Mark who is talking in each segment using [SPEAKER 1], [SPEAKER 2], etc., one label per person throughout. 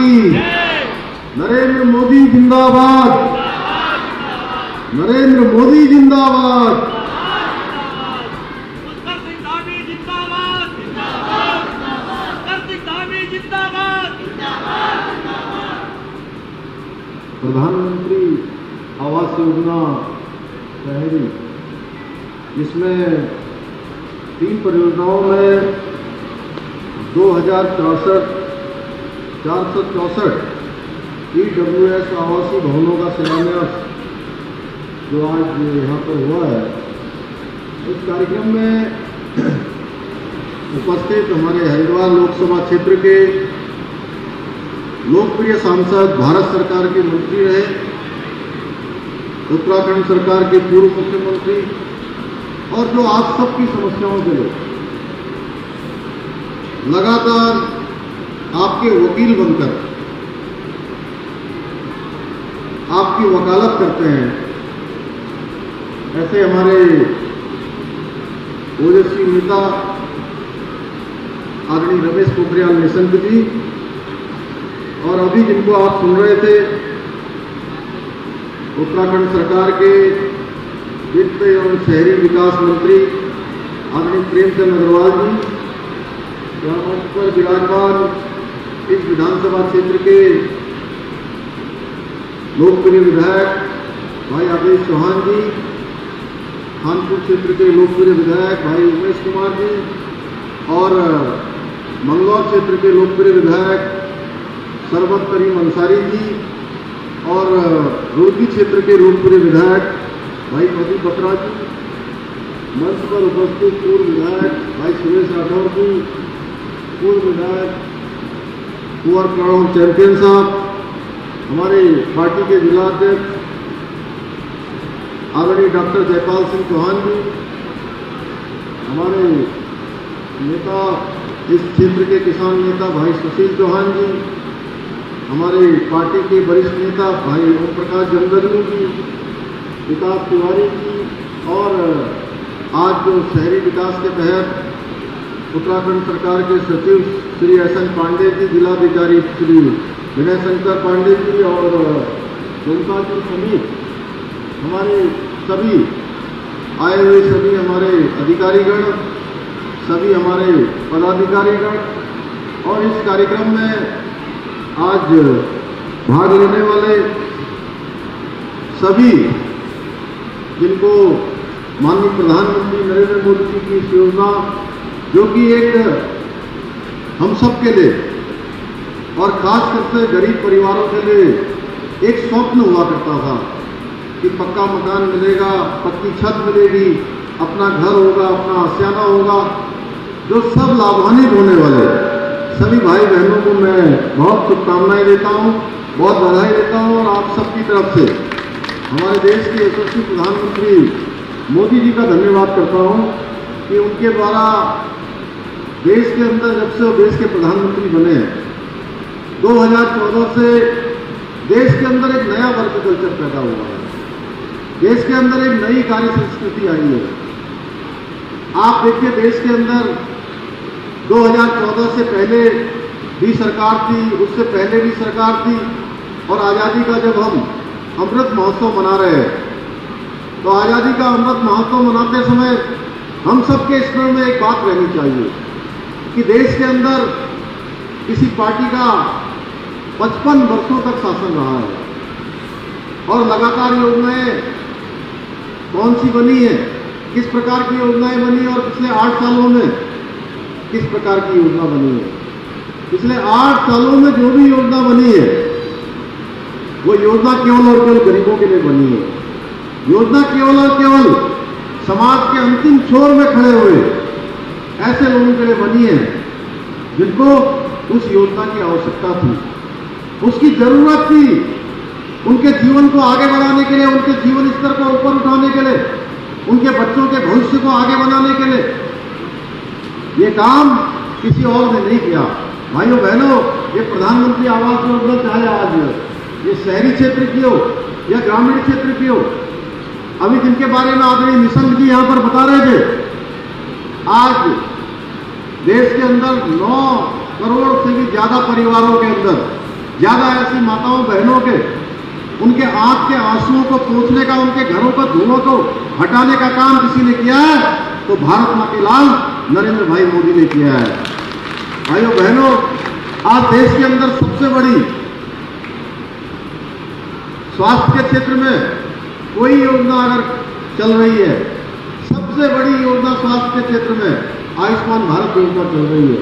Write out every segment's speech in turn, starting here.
[SPEAKER 1] की, नरेंद्र मोदी जिंदाबाद, नरेंद्र मोदी जिंदाबाद। प्रधानमंत्री आवास योजना शहरी, जिसमें 3 परियोजनाओं में 464 EWS आवासीय भवनों का शिलान्यास जो आज यहाँ पर हुआ है, इस कार्यक्रम में उपस्थित हमारे हरिद्वार लोकसभा क्षेत्र के लोकप्रिय सांसद, भारत सरकार के मंत्री रहे, उत्तराखंड सरकार के पूर्व मुख्यमंत्री और जो आप सबकी समस्याओं के लिए लगातार आपके वकील बनकर आपकी वकालत करते हैं, ऐसे हमारे ओजस्वी नेता आदरणीय रमेश पोखरियाल निशंक जी, और अभी जिनको आप सुन रहे थे उत्तराखंड सरकार के वित्त एवं शहरी विकास मंत्री आदरणीय प्रेमचंद अग्रवाल जी, यहाँ मंच पर विराजमान इस विधानसभा क्षेत्र के लोकप्रिय विधायक भाई आदेश चौहान जी, कानपुर क्षेत्र के लोकप्रिय विधायक भाई उमेश कुमार जी, और मंगलौर क्षेत्र के लोकप्रिय विधायक सरबत करीम अंसारी जी, और रुड़की क्षेत्र के लोकप्रिय विधायक भाई मधु बत्रा जी, मंच पर उपस्थित पूर्व विधायक भाई सुरेश राठौर जी, पूर्व विधायक कुंवर प्रणव चैंपियन साहब, हमारे पार्टी के जिला अध्यक्ष आदरणीय डॉक्टर जयपाल सिंह चौहान जी, हमारे नेता इस क्षेत्र के किसान नेता भाई सुशील चौहान जी, हमारे पार्टी के वरिष्ठ नेता भाई ओम प्रकाश जमदग्नि जी, विकास तिवारी जी, और आज जो शहरी विकास के तहत उत्तराखंड सरकार के सचिव श्री एस.एन. पांडे जी, जिलाधिकारी श्री विनय शंकर पांडे जी, और जनता जी समेत हमारे सभी आए हुए सभी हमारे अधिकारीगण, सभी हमारे पदाधिकारीगण, और इस कार्यक्रम में आज भाग लेने वाले सभी जिनको माननीय प्रधानमंत्री नरेंद्र मोदी जी की इस योजना, जो कि एक हम सब के लिए और खास करके गरीब परिवारों के लिए एक स्वप्न हुआ करता था कि पक्का मकान मिलेगा, पक्की छत मिलेगी, अपना घर होगा, अपना आशियाना होगा, जो सब लाभान्वित होने वाले सभी भाई बहनों को मैं बहुत शुभकामनाएं देता हूं, बहुत बधाई देता हूं, और आप सबकी तरफ से हमारे देश के यशस्वी प्रधानमंत्री मोदी जी का धन्यवाद करता हूं कि उनके द्वारा देश के अंदर, जब से वो देश के प्रधानमंत्री बने हैं, 2014 से देश के अंदर एक नया वर्क कल्चर पैदा हुआ है, देश के अंदर एक नई कार्य संस्कृति आई है। आप देखिए, देश के अंदर 2014 से पहले भी सरकार थी, उससे पहले भी सरकार थी, और आज़ादी का जब हम अमृत महोत्सव मना रहे हैं, तो आज़ादी का अमृत महोत्सव मनाते समय हम सबके स्मरण में एक बात रहनी चाहिए कि देश के अंदर किसी पार्टी का 55 वर्षों तक शासन रहा है, और लगातार योजनाएं कौन सी बनी है, किस प्रकार की योजनाएं बनी, और पिछले 8 सालों में किस प्रकार की योजना बनी है। पिछले 8 सालों में जो भी योजना बनी है, वो योजना केवल और केवल गरीबों के लिए बनी है। योजना केवल और केवल समाज के अंतिम छोर में खड़े हुए ऐसे लोगों के लिए बनी है जिनको उस योजना की आवश्यकता थी, उसकी जरूरत थी, उनके जीवन को आगे बढ़ाने के लिए, उनके जीवन स्तर को ऊपर उठाने के लिए, उनके बच्चों के भविष्य को आगे बनाने के लिए। ये काम किसी और ने नहीं किया। भाइयों बहनों, ये प्रधानमंत्री आवास योजना चाहे आज ये शहरी क्षेत्र की हो या ग्रामीण क्षेत्र की हो, अभी जिनके बारे में आदरणीय निशंक जी यहाँ पर बता रहे थे, आज देश के अंदर 9 करोड़ से भी ज्यादा परिवारों के अंदर ज्यादा ऐसी माताओं बहनों के उनके आंख के आंसुओं को पोंछने का, उनके घरों पर धुओं को हटाने का काम किसी ने किया है तो भारत माँ के लाल नरेंद्र भाई मोदी ने किया है। भाइयों बहनों, आज देश के अंदर सबसे बड़ी स्वास्थ्य के क्षेत्र में कोई योजना अगर चल रही है, सबसे बड़ी योजना स्वास्थ्य के क्षेत्र में आयुष्मान भारत योजना चल रही है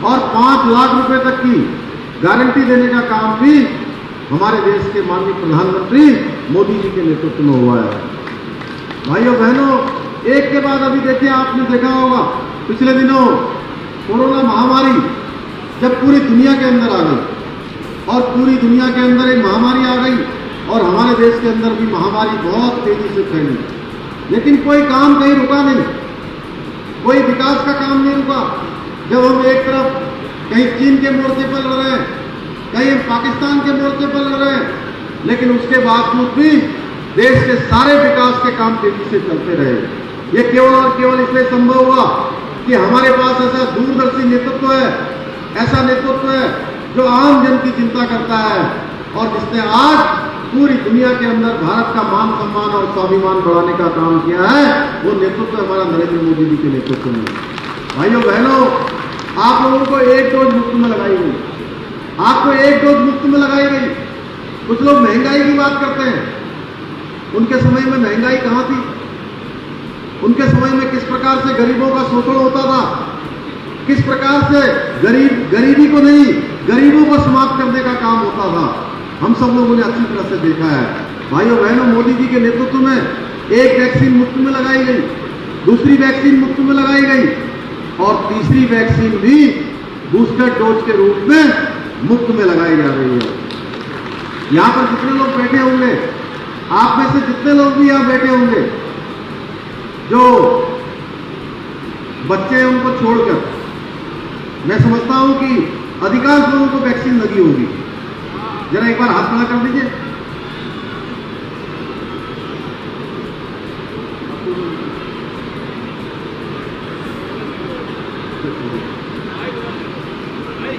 [SPEAKER 1] और 5 लाख रुपए तक की गारंटी देने का काम भी हमारे देश के माननीय प्रधानमंत्री मोदी जी के नेतृत्व में हुआ है। भाइयों बहनों, एक के बाद अभी देखिए, आपने देखा होगा पिछले दिनों कोरोना महामारी जब पूरी दुनिया के अंदर आ गई और पूरी दुनिया के अंदर एक महामारी आ गई और हमारे देश के अंदर भी महामारी बहुत तेजी से फैली, लेकिन कोई काम कहीं रुका नहीं, कोई विकास का काम नहीं रुका। जब हम एक तरफ कहीं चीन के मोर्चे पर लड़ रहे हैं, कहीं पाकिस्तान के मोर्चे पर लड़ रहे हैं, लेकिन उसके बावजूद भी देश के सारे विकास के काम तेजी से चलते रहे। ये केवल और केवल इसलिए संभव हुआ कि हमारे पास ऐसा दूरदर्शी नेतृत्व है, ऐसा नेतृत्व है जो आम जन की चिंता करता है और जिसने आज पूरी दुनिया के अंदर भारत का मान सम्मान और स्वाभिमान बढ़ाने का काम किया है। वो नेतृत्व हमारा नरेंद्र मोदी जी के नेतृत्व में। भाइयों बहनों, आप लोगों को 1 डोज मुफ्त में लगाई गई, आपको 1 डोज मुफ्त में लगाई गई। कुछ लोग महंगाई की बात करते हैं, उनके समय में महंगाई कहां थी? उनके समय में किस प्रकार से गरीबों का शोषण होता था, किस प्रकार से गरीबी को नहीं, गरीबों को समाप्त करने का काम होता था, हम सब लोगों ने अच्छी तरह से देखा है। भाइयों बहनों, मोदी जी के नेतृत्व में एक वैक्सीन मुफ्त में लगाई गई, दूसरी वैक्सीन मुफ्त में लगाई गई और तीसरी वैक्सीन भी बूस्टर डोज के रूप में मुफ्त में लगाई जा रही है। यहां पर जितने लोग बैठे होंगे, आप में से जितने लोग भी यहां बैठे होंगे, जो बच्चे हैं उनको छोड़कर, मैं समझता हूं कि अधिकांश लोगों को वैक्सीन लगी होगी। जरा एक बार हाथ खड़ा कर दीजिए।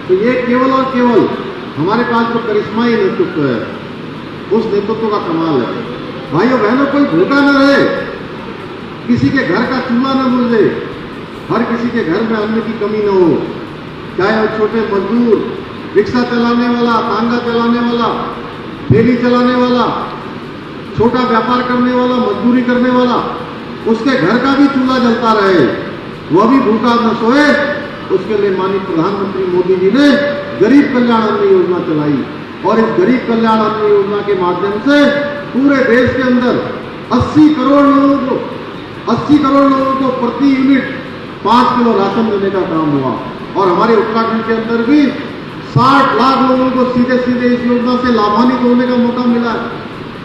[SPEAKER 1] तो ये केवल और केवल हमारे पास जो करिश्माई नेतृत्व है, उस नेतृत्व का कमाल है। भाइयों बहनों, कोई भूखा न रहे, किसी के घर का चूल्हा न बुझे, हर किसी के घर में अन्न की कमी न हो, चाहे वो छोटे मजदूर, रिक्शा चलाने वाला, तांगा चलाने वाला, ठेली चलाने वाला, छोटा व्यापार करने वाला, मजदूरी करने वाला, उसके घर का भी चूल्हा जलता रहे, वह भी भूखा न सोए। उसके लिए माननीय प्रधानमंत्री मोदी जी ने गरीब कल्याण अन्न योजना चलाई और इस गरीब कल्याण अन्न योजना के माध्यम से पूरे देश के अंदर 80 करोड़ लोगों को प्रति यूनिट 5 किलो राशन देने का काम हुआ और हमारे उत्तराखंड के अंदर भी 60 लाख लोगों को सीधे सीधे इस योजना से लाभान्वित होने का मौका मिला है,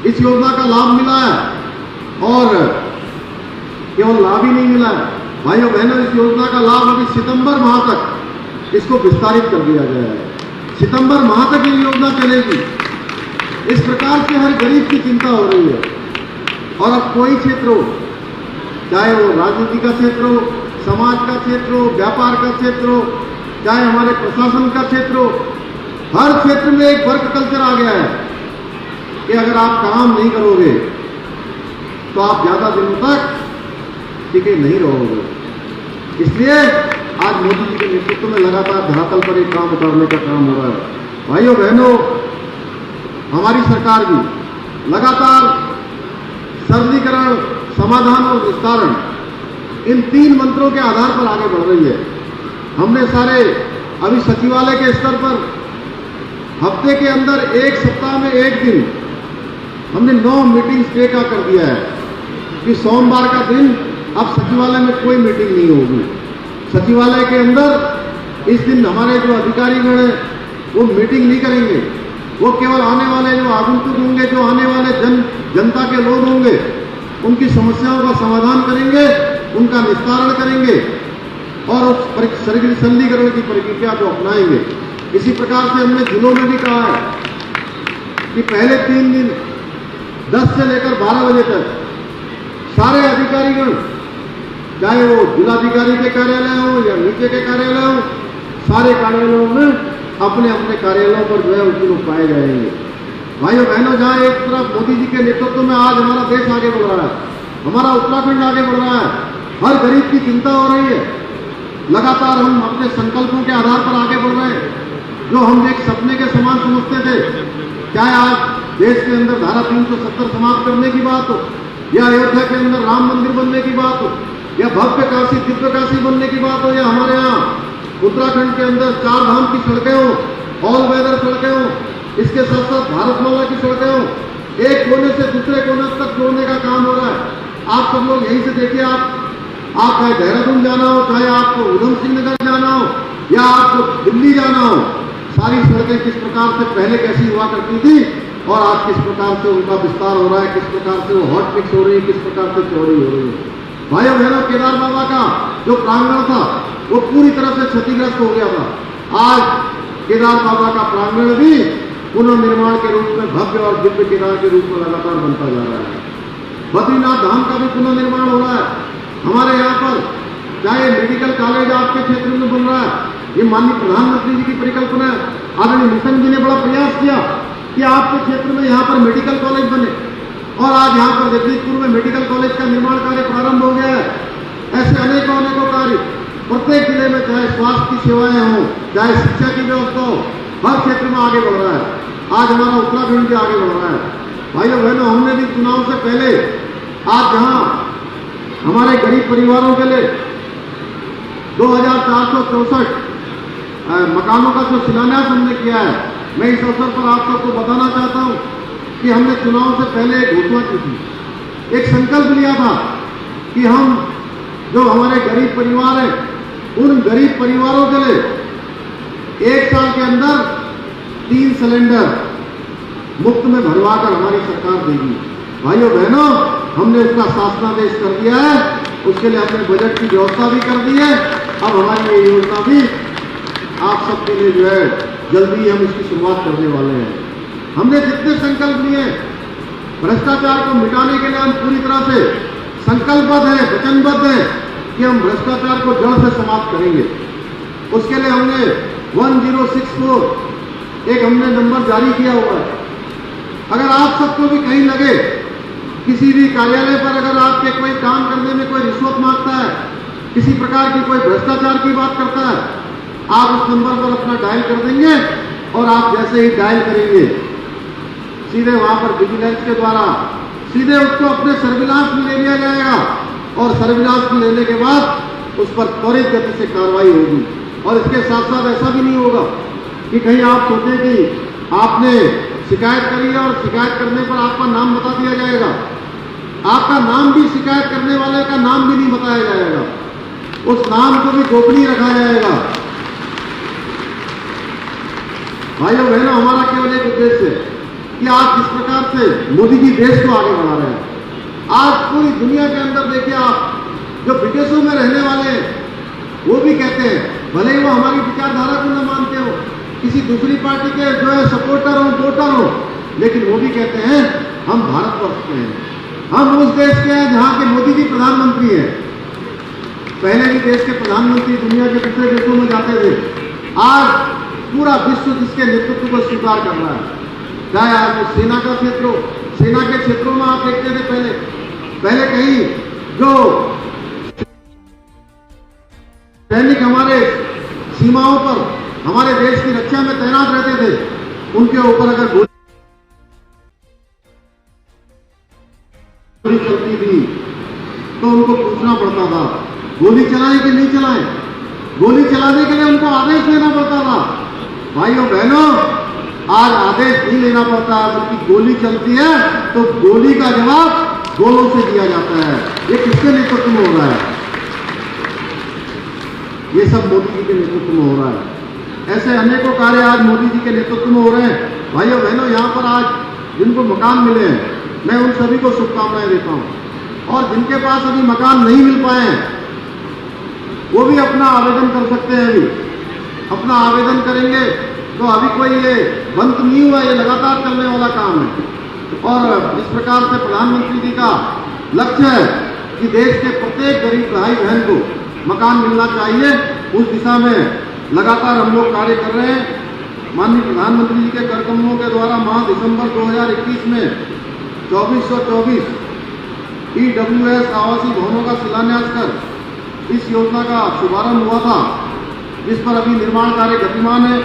[SPEAKER 1] इस योजना का लाभ मिला है। और केवल लाभ ही नहीं मिला है भाइयों बहनों, इस योजना का लाभ अभी सितंबर माह तक इसको विस्तारित कर दिया गया है। सितंबर माह तक ये योजना चलेगी। इस प्रकार से हर गरीब की चिंता हो रही है और अब कोई क्षेत्र हो, चाहे वो राजनीति का क्षेत्र हो, समाज का क्षेत्र हो, व्यापार का क्षेत्र हो, चाहे हमारे प्रशासन का क्षेत्र हो, हर क्षेत्र में एक वर्क कल्चर आ गया है कि अगर आप काम नहीं करोगे तो आप ज्यादा दिनों तक टिके नहीं रहोगे। इसलिए आज मोदी जी के नेतृत्व में लगातार धरातल पर एक काम उतारने का काम हो रहा है। भाइयों बहनों, हमारी सरकार भी लगातार सरलीकरण, समाधान और विस्तारण, इन 3 मंत्रों के आधार पर आगे बढ़ रही है। हमने सारे अभी सचिवालय के स्तर पर हफ्ते के अंदर 1 सप्ताह में 1 दिन हमने 9 मीटिंग्स तय कर दिया है कि सोमवार का दिन अब सचिवालय में कोई मीटिंग नहीं होगी। सचिवालय के अंदर इस दिन हमारे जो अधिकारीगण हैं वो मीटिंग नहीं करेंगे, वो केवल आने वाले जो आगंतुक होंगे, जो आने वाले जनता के लोग होंगे, उनकी समस्याओं का समाधान करेंगे, उनका निस्तारण करेंगे और उस सरलीकरण की प्रक्रिया को अपनाएंगे। इसी प्रकार से हमने जिलों में भी कहा है कि पहले 3 दिन 10 से लेकर 12 बजे तक सारे अधिकारीगण, चाहे वो जिलाधिकारी के कार्यालय हो या नीचे के कार्यालय हो, सारे कार्यालयों में अपने अपने कार्यालयों पर जो है उसी को पाए जाएंगे। भाइयों बहनों, जहाँ एक तरफ मोदी जी के नेतृत्व में आज हमारा देश आगे बढ़ रहा है, हमारा उत्तराखंड आगे बढ़ रहा है, हर गरीब की चिंता हो रही है, लगातार हम अपने संकल्पों के आधार पर आगे बढ़ रहे हैं, जो हम एक सपने के समान समझते थे, चाहे आज देश के अंदर धारा 370 समाप्त करने की बात हो, या अयोध्या के अंदर राम मंदिर बनने की बात हो, या भव्य काशी दिव्य काशी बनने की बात हो, या हमारे यहाँ उत्तराखंड के अंदर 4 धाम की सड़कें हो, ऑल वेदर सड़कें हो, इसके साथ साथ भारतमाला की सड़कें हो, एक कोने से दूसरे कोने तक जोड़ने का काम हो रहा है। आप सब लोग यहीं से देखिए, आप चाहे देहरादून जाना हो, चाहे आपको उधम सिंह नगर जाना हो, या आपको दिल्ली जाना हो, सारी सड़कें किस प्रकार से पहले कैसी हुआ करती थी और आज किस प्रकार से उनका विस्तार हो रहा है, किस प्रकार से वो हॉट मिक्स हो रही है, किस प्रकार से चौड़ी हो रही है। भाइयों बहनों, केदार बाबा का जो प्रांगण था वो पूरी तरह से क्षतिग्रस्त हो गया था। आज केदार बाबा का प्रांगण भी पुनर्निर्माण के रूप में भव्य और दिव्य केदार के रूप में लगातार बनता जा रहा है। बद्रीनाथ धाम का भी पुनर्निर्माण हो रहा है। हमारे यहाँ पर चाहे मेडिकल कॉलेज आपके क्षेत्र में बन रहा है, ये माननीय प्रधानमंत्री जी की परिकल्पना है। आदरणीय नितिन जी ने बड़ा प्रयास किया कि आपके क्षेत्र में यहाँ पर मेडिकल कॉलेज बने, और आज यहाँ पर जगदीशपुर में मेडिकल कॉलेज का निर्माण कार्य प्रारंभ हो गया है। ऐसे अनेकों कार्य प्रत्येक जिले में, चाहे स्वास्थ्य की सेवाएं हों, चाहे शिक्षा की व्यवस्था हो, हर क्षेत्र में आगे बढ़ रहा है। आज हमारा उत्तराखंड भी आगे बढ़ रहा है। भाइयों बहनों, हमने भी चुनाव से पहले आज जहाँ हमारे गरीब परिवारों के लिए 2464 मकानों का जो शिलान्यास हमने किया है, मैं इस अवसर पर आप सबको बताना चाहता हूं कि हमने चुनाव से पहले एक घोषणा की थी, एक संकल्प लिया था कि हम जो हमारे गरीब परिवार हैं, उन गरीब परिवारों के लिए 1 साल के अंदर 3 सिलेंडर मुफ्त में भरवाकर हमारी सरकार देगी। भाइयों बहनों, हमने उसका शासनादेश कर दिया है, उसके लिए हमने बजट की व्यवस्था भी कर दी है। अब हमारी ये योजना भी आप सबके लिए जो है जल्दी हम इसकी शुरुआत करने वाले हैं। हमने जितने संकल्प लिए, भ्रष्टाचार को मिटाने के लिए हम पूरी तरह से संकल्पबद्ध हैं, वचनबद्ध हैं कि हम भ्रष्टाचार को जड़ से समाप्त करेंगे। उसके लिए हमने 1064 एक हमने नंबर जारी किया हुआ है। अगर आप सबको भी कहीं लगे, किसी भी कार्यालय पर अगर आपके कोई काम करने में कोई रिश्वत मांगता है, किसी प्रकार की कोई भ्रष्टाचार की बात करता है, आप उस नंबर पर अपना डायल कर देंगे, और आप जैसे ही डायल करेंगे, सीधे वहां पर विजिलेंस के द्वारा सीधे उसको अपने सर्विलांस में ले लिया जाएगा, और सर्विलांस में लेने के बाद उस पर त्वरित गति से कार्रवाई होगी। और इसके साथ साथ ऐसा भी नहीं होगा कि कहीं आप सोचें कि आपने शिकायत करी है और शिकायत करने पर आपका नाम बता दिया जाएगा। आपका नाम भी, शिकायत करने वाले का नाम भी नहीं बताया जाएगा, उस नाम को भी गोपनीय रखा जाएगा। भाइयों बहनों, हमारा केवल एक उद्देश्य है कि आज जिस प्रकार से मोदी जी देश को आगे बढ़ा रहे हैं, आज पूरी दुनिया के अंदर देखिए, आप जो विदेशों में रहने वाले हैं वो भी कहते हैं, भले ही वो हमारी विचारधारा को न मानते हो, किसी दूसरी पार्टी के जो है सपोर्टर हो, वोटर हो, लेकिन वो भी कहते हैं हम भारतवर्ष के हैं, हम उस देश के हैं जहाँ के मोदी जी प्रधानमंत्री हैं। पहले भी देश के प्रधानमंत्री दुनिया के दूसरे देशों में जाते थे, आज पूरा विश्व जिसके नेतृत्व को स्वीकार कर रहा है। चाहे आज वो सेना का क्षेत्र हो, सेना के क्षेत्रों में आप देखते थे पहले कहीं जो सैनिक हमारे सीमाओं पर हमारे देश की रक्षा में तैनात रहते थे, उनके ऊपर अगर गोली चलती थी तो उनको पूछना पड़ता था गोली चलाएं कि नहीं चलाएं। गोली चलाने के लिए उनको आदेश लेना पड़ता था। भाइयों बहनों, आज आदेश नहीं लेना पड़ता है, बल्कि गोली चलती है तो गोली का जवाब गोलों से दिया जाता है। ये किसके नेतृत्व में हो रहा है? ये सब मोदी जी के नेतृत्व में हो रहा है। ऐसे अनेकों कार्य आज मोदी जी के नेतृत्व में हो रहे हैं। भाइयों बहनों, यहाँ पर आज जिनको मकान मिले हैं, मैं उन सभी को शुभकामनाएं देता हूँ, और जिनके पास अभी मकान नहीं मिल पाए हैं वो भी अपना आवेदन कर सकते हैं। अभी अपना आवेदन करेंगे तो अभी कोई ये बंद नहीं हुआ, ये लगातार चलने वाला काम है। और इस प्रकार से प्रधानमंत्री जी का लक्ष्य है कि देश के प्रत्येक गरीब भाई बहन को मकान मिलना चाहिए, उस दिशा में लगातार हम लोग कार्य कर रहे हैं। माननीय प्रधानमंत्री जी के कर कमलों के द्वारा माह दिसंबर 2021 में 2424 EWS आवासीय भवनों का शिलान्यास कर इस योजना का शुभारंभ हुआ था, जिस पर अभी निर्माण कार्य गतिमान है।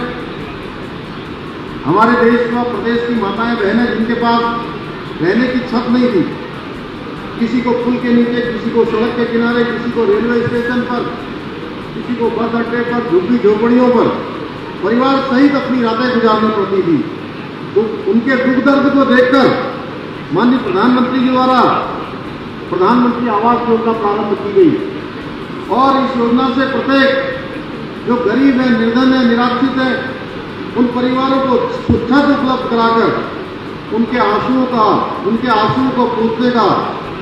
[SPEAKER 1] हमारे देश व प्रदेश की माताएं बहनें जिनके पास रहने की छत नहीं थी, किसी को पुल के नीचे, किसी को सड़क के किनारे, किसी को रेलवे स्टेशन पर, किसी को बस अड्डे पर, झुग्गी झोपड़ियों पर परिवार सहित अपनी रातें गुजारनी पड़ती थी, तो उनके दुख दर्द को देखकर माननीय प्रधानमंत्री जी द्वारा प्रधानमंत्री आवास योजना प्रारंभ की गई और इस योजना से प्रत्येक जो गरीब है, निर्धन है, निराश्रित है, उन परिवारों को छत उपलब्ध कराकर उनके आंसुओं को पूछने का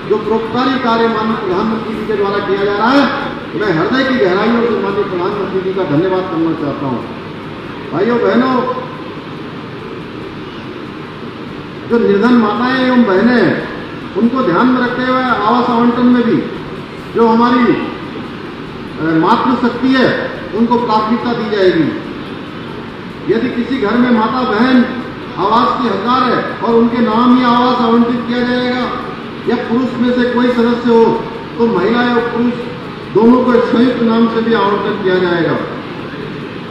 [SPEAKER 1] जो परोपकारी कार्य माननीय प्रधानमंत्री जी के द्वारा किया जा रहा है, मैं हृदय की गहराइयों से माननीय प्रधानमंत्री जी का धन्यवाद करना चाहता हूँ। भाइयों बहनों, जो निर्धन माताएं एवं बहनें हैं, उनको ध्यान में रखते हुए आवास आवंटन में भी जो हमारी मातृशक्ति है उनको प्राथमिकता दी जाएगी। यदि किसी घर में माता बहन आवास की हकदार है और उनके नाम ही आवास आवंटित किया जाएगा, या पुरुष में से कोई सदस्य हो तो महिला या पुरुष दोनों को संयुक्त नाम से भी आवंटन किया जाएगा।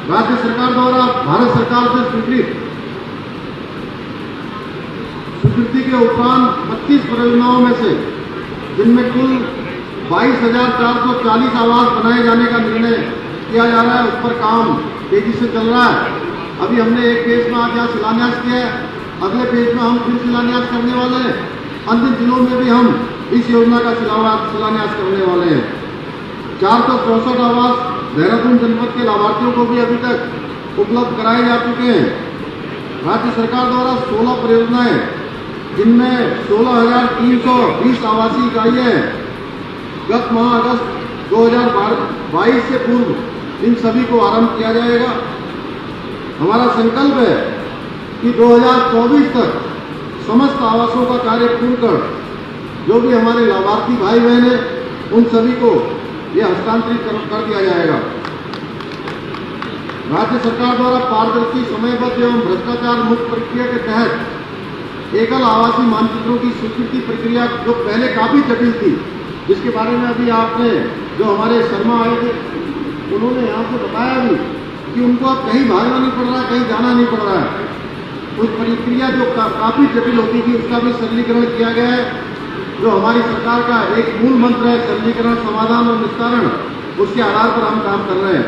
[SPEAKER 1] राज्य सरकार द्वारा भारत सरकार से स्वीकृति के उपरांत 25 परियोजनाओं में से जिनमें कुल 22,440 आवास बनाए जाने का निर्णय किया जा रहा है, उस पर काम तेजी से चल रहा है। अभी हमने एक फेज में आज यहाँ शिलान्यास किया है, अगले फेज में हम फिर शिलान्यास करने वाले हैं। अंतिम दिनों में भी हम इस योजना का शिलान्यास करने वाले हैं। 464 आवास देहरादून जनपद के लाभार्थियों को भी अभी तक उपलब्ध कराए जा चुके हैं। राज्य सरकार द्वारा 16 परियोजनाएं, जिनमें 16,320 आवासीय इकाइयाँ गत माह अगस्त 2022 से पूर्व इन सभी को आरंभ किया जाएगा। हमारा संकल्प है कि 2024 तक समस्त आवासों का कार्य पूर्ण कर जो भी हमारे लाभार्थी भाई बहन हैं उन सभी को यह हस्तांतरित कर दिया जाएगा। राज्य सरकार द्वारा पारदर्शी, समयबद्ध एवं भ्रष्टाचार मुक्त प्रक्रिया के तहत एकल आवासीय मानचित्रों की स्वीकृति प्रक्रिया जो पहले काफी जटिल थी, जिसके बारे में अभी आपने जो हमारे शर्मा आए थे उन्होंने यहाँ से बताया भी कि उनको अब कहीं भागना नहीं पड़ रहा है, कहीं जाना नहीं पड़ रहा है। उस प्रक्रिया जो काफी जटिल होती थी उसका भी सरलीकरण किया गया है। जो हमारी सरकार का एक मूल मंत्र है सरलीकरण, समाधान और निस्तारण, उसके आधार पर हम काम कर रहे हैं।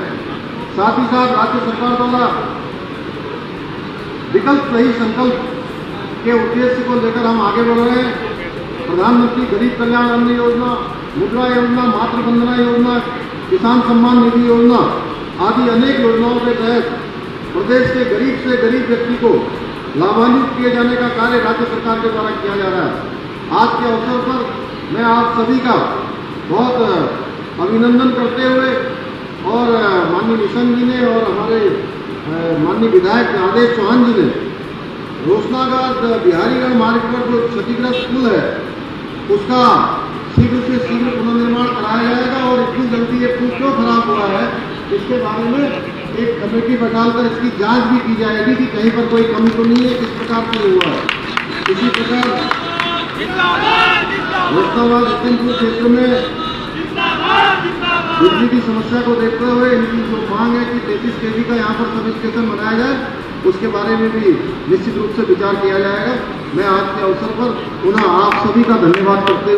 [SPEAKER 1] साथ ही साथ राज्य सरकार द्वारा विकल्प सही संकल्प के उद्देश्य को लेकर हम आगे बढ़ रहे हैं। प्रधानमंत्री गरीब कल्याण अन्न योजना, मुद्रा योजना, मातृ वंदना योजना, किसान सम्मान निधि योजना आदि अनेक योजनाओं के तहत प्रदेश के गरीब से गरीब व्यक्ति को लाभान्वित किए जाने का कार्य राज्य सरकार के द्वारा किया जा रहा है। आज के अवसर पर मैं आप सभी का बहुत अभिनंदन करते हुए और माननीय निशंक जी ने और हमारे माननीय विधायक आदेश चौहान जी ने रोशनाबाद बिहारीगढ़ मार्ग पर जो क्षतिग्रस्त पुल है उसका शीघ्र से शीघ्र पुनर्निर्माण कराया जाएगा और इतनी जल्दी ये पुल क्यों खराब हुआ है इसके बारे में एक कमेटी बैठाकर इसकी जांच भी की जाएगी कि कहीं पर कोई कमी तो नहीं है, किस प्रकार से हुआ है। इसी प्रकार रोशनाबाद लखनपुर क्षेत्र में बिजली की समस्या को देखते हुए इनकी जो मांग है कि 33 kV का यहाँ पर सब स्टेशन बनाया जाए, उसके बारे में भी निश्चित रूप से विचार किया जाएगा। मैं आज के अवसर पर पुनः आप सभी का धन्यवाद करते हुए